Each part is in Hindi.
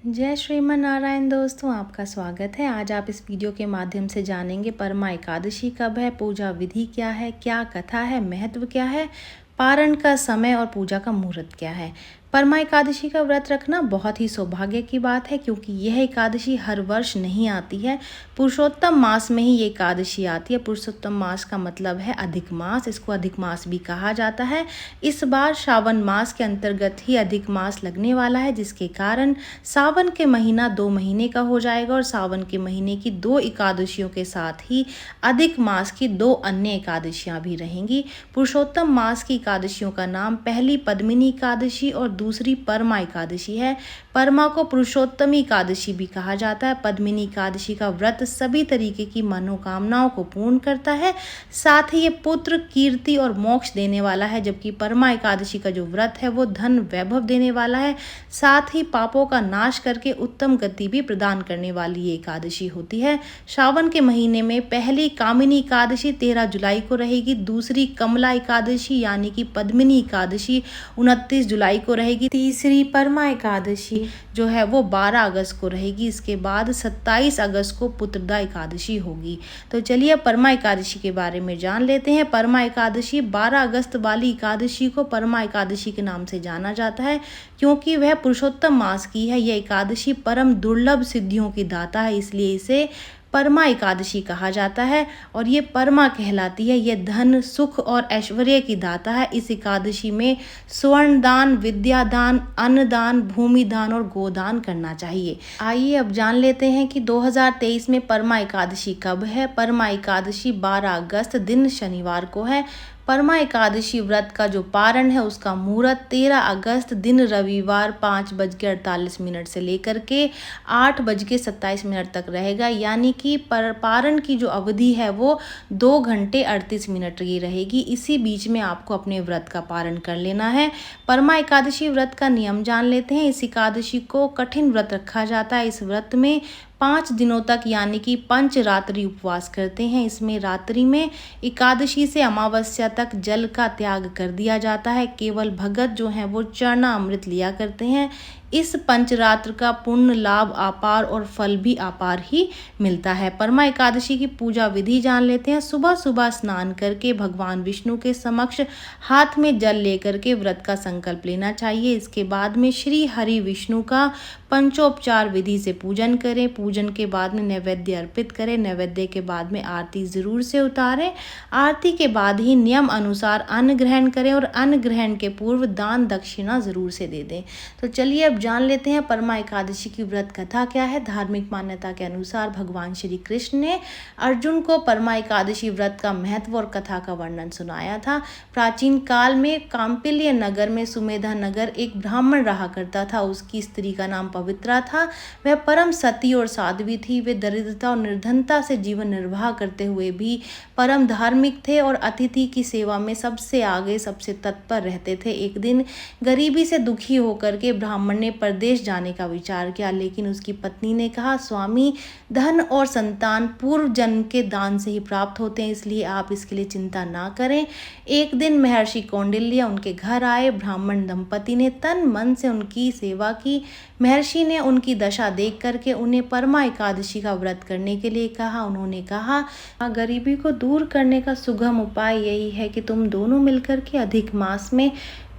जय श्रीमन नारायण दोस्तों, आपका स्वागत है। आज आप इस वीडियो के माध्यम से जानेंगे परमा एकादशी कब है, पूजा विधि क्या है, क्या कथा है, महत्व क्या है, पारण का समय और पूजा का मुहूर्त क्या है। परमा एकादशी का व्रत रखना बहुत ही सौभाग्य की बात है, क्योंकि यह एकादशी हर वर्ष नहीं आती है। पुरुषोत्तम मास में ही ये एकादशी आती है। पुरुषोत्तम मास का मतलब है अधिक मास, इसको अधिक मास भी कहा जाता है। इस बार श्रावण मास के अंतर्गत ही अधिक मास लगने वाला है, जिसके कारण सावन के महीना 2 महीने का हो जाएगा और सावन के महीने की 2 एकादशियों के साथ ही अधिक मास की 2 अन्य एकादशियां भी रहेंगी। पुरुषोत्तम मास की एकादशियों का नाम पहली पद्मिनी एकादशी और दूसरी परमा एकादशी है। परमा को पुरुषोत्तमी एकादशी भी कहा जाता है। पद्मिनी एकादशी का व्रत सभी तरीके की मनोकामनाओं को पूर्ण करता है, साथ ही ये पुत्र, कीर्ति और मोक्ष देने वाला है। जबकि परमा एकादशी का जो व्रत है वो धन वैभव देने वाला है, साथ ही पापों का नाश करके उत्तम गति भी प्रदान करने वाली ये एकादशी होती है। श्रावण के महीने में पहली कामिनी एकादशी 13 जुलाई को रहेगी। दूसरी कमला एकादशी यानी कि पद्मिनी एकादशी 29 जुलाई को रहेगी। तीसरी परमा एकादशी जो है वो 12 अगस्त को रहेगी। इसके बाद 27 अगस्त को पुत्रदा एकादशी होगी। तो चलिए अब परमा एकादशी के बारे में जान लेते हैं। परमा एकादशी 12 अगस्त वाली एकादशी को परमा एकादशी के नाम से जाना जाता है, क्योंकि वह पुरुषोत्तम मास की है। यह एकादशी परम दुर्लभ सिद्धियों की दाता है, इसलिए इसे परमा एकादशी कहा जाता है। और ये परमा कहलाती है। यह धन, सुख और ऐश्वर्य की दाता है। इस एकादशी में स्वर्ण दान, विद्या दान, अन्न दान, भूमि दान और गोदान करना चाहिए। आइए अब जान लेते हैं कि 2023 में परमा एकादशी कब है। परमा एकादशी 12 अगस्त दिन शनिवार को है। परमा एकादशी व्रत का जो पारण है उसका मुहूर्त 13 अगस्त दिन रविवार 5:48 से लेकर के 8:27 तक रहेगा। यानी कि पारण की जो अवधि है वो 2 घंटे 38 मिनट की रहेगी। इसी बीच में आपको अपने व्रत का पारण कर लेना है। परमा एकादशी व्रत का नियम जान लेते हैं। इस एकादशी को कठिन व्रत रखा जाता है। इस व्रत में 5 दिनों तक यानी कि पंचरात्रि उपवास करते हैं। इसमें रात्रि में एकादशी से अमावस्या तक जल का त्याग कर दिया जाता है। केवल भगत जो हैं वो चरना अमृत लिया करते हैं। इस पंचरात्र का पुण्य लाभ अपार और फल भी अपार ही मिलता है। परमा एकादशी की पूजा विधि जान लेते हैं। सुबह सुबह स्नान करके भगवान विष्णु के समक्ष हाथ में जल लेकर के व्रत का संकल्प लेना चाहिए। इसके बाद में श्री हरि विष्णु का पंचोपचार विधि से पूजन करें। पूजन के बाद में नैवेद्य अर्पित करें। नैवेद्य के बाद में आरती जरूर से उतारें। आरती के बाद ही नियम अनुसार अन्न ग्रहण करें और अन्न ग्रहण के पूर्व दान दक्षिणा जरूर से दे दें। तो चलिए अब जान लेते हैं परमा एकादशी की व्रत कथा क्या है। धार्मिक मान्यता के अनुसार भगवान श्री कृष्ण ने अर्जुन को परमा एकादशी व्रत का महत्व और कथा का वर्णन सुनाया था। प्राचीन काल में कांपिल्य नगर में सुमेधा नगर एक ब्राह्मण रहा करता था। उसकी स्त्री का नाम पवित्रा था। वह परम सती और साध्वी थी। वे दरिद्रता और निर्धनता से जीवन निर्वाह करते हुए भी परम धार्मिक थे और अतिथि की सेवा में सबसे आगे, सबसे तत्पर रहते थे। एक दिन गरीबी से दुखी होकर के ब्राह्मण ने परदेश जाने का विचार किया, लेकिन उसकी पत्नी ने कहा, स्वामी, धन और संतान पूर्व जन्म के दान से ही प्राप्त होते हैं, इसलिए आप इसके लिए चिंता ना करें। एक दिन महर्षि कौंडिल्य उनके घर आए। ब्राह्मण दंपति ने तन मन से उनकी सेवा की। महर्षि ने उनकी दशा देख करके उन्हें परमा एकादशी का व्रत करने के लिए कहा। उन्होंने कहा, गरीबी को दूर करने का सुगम उपाय यही है कि तुम दोनों मिलकर के अधिक मास में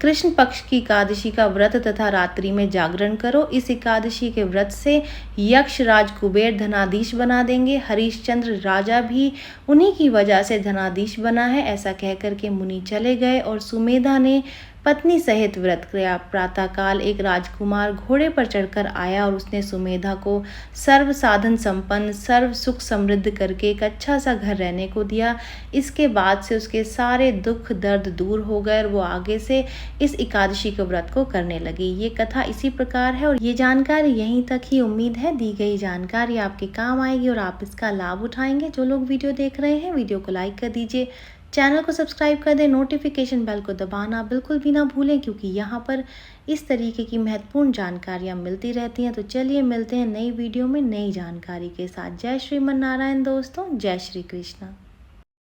कृष्ण पक्ष की एकादशी का व्रत तथा रात्रि में जागरण करो। इस एकादशी के व्रत से यक्ष राज कुबेर धनाधीश बना देंगे। हरिश्चंद्र राजा भी उन्हीं की वजह से धनाधीश बना है। ऐसा कहकर के मुनि चले गए और सुमेधा ने पत्नी सहित व्रत किया। प्रातःकाल एक राजकुमार घोड़े पर चढ़कर आया और उसने सुमेधा को सर्व साधन संपन्न, सर्व सुख समृद्ध करके एक अच्छा सा घर रहने को दिया। इसके बाद से उसके सारे दुख दर्द दूर हो गए और वो आगे से इस एकादशी के व्रत को करने लगी। ये कथा इसी प्रकार है और ये जानकारी यहीं तक ही। उम्मीद है दी गई जानकारी आपके काम आएगी और आप इसका लाभ उठाएंगे। जो लोग वीडियो देख रहे हैं वीडियो को लाइक कर दीजिए, चैनल को सब्सक्राइब कर दें, नोटिफिकेशन बेल को दबाना बिल्कुल भी ना भूलें, क्योंकि यहाँ पर इस तरीके की महत्वपूर्ण जानकारियाँ मिलती रहती हैं। तो चलिए मिलते हैं नई वीडियो में नई जानकारी के साथ। जय श्रीमन नारायण दोस्तों, जय श्री कृष्ण।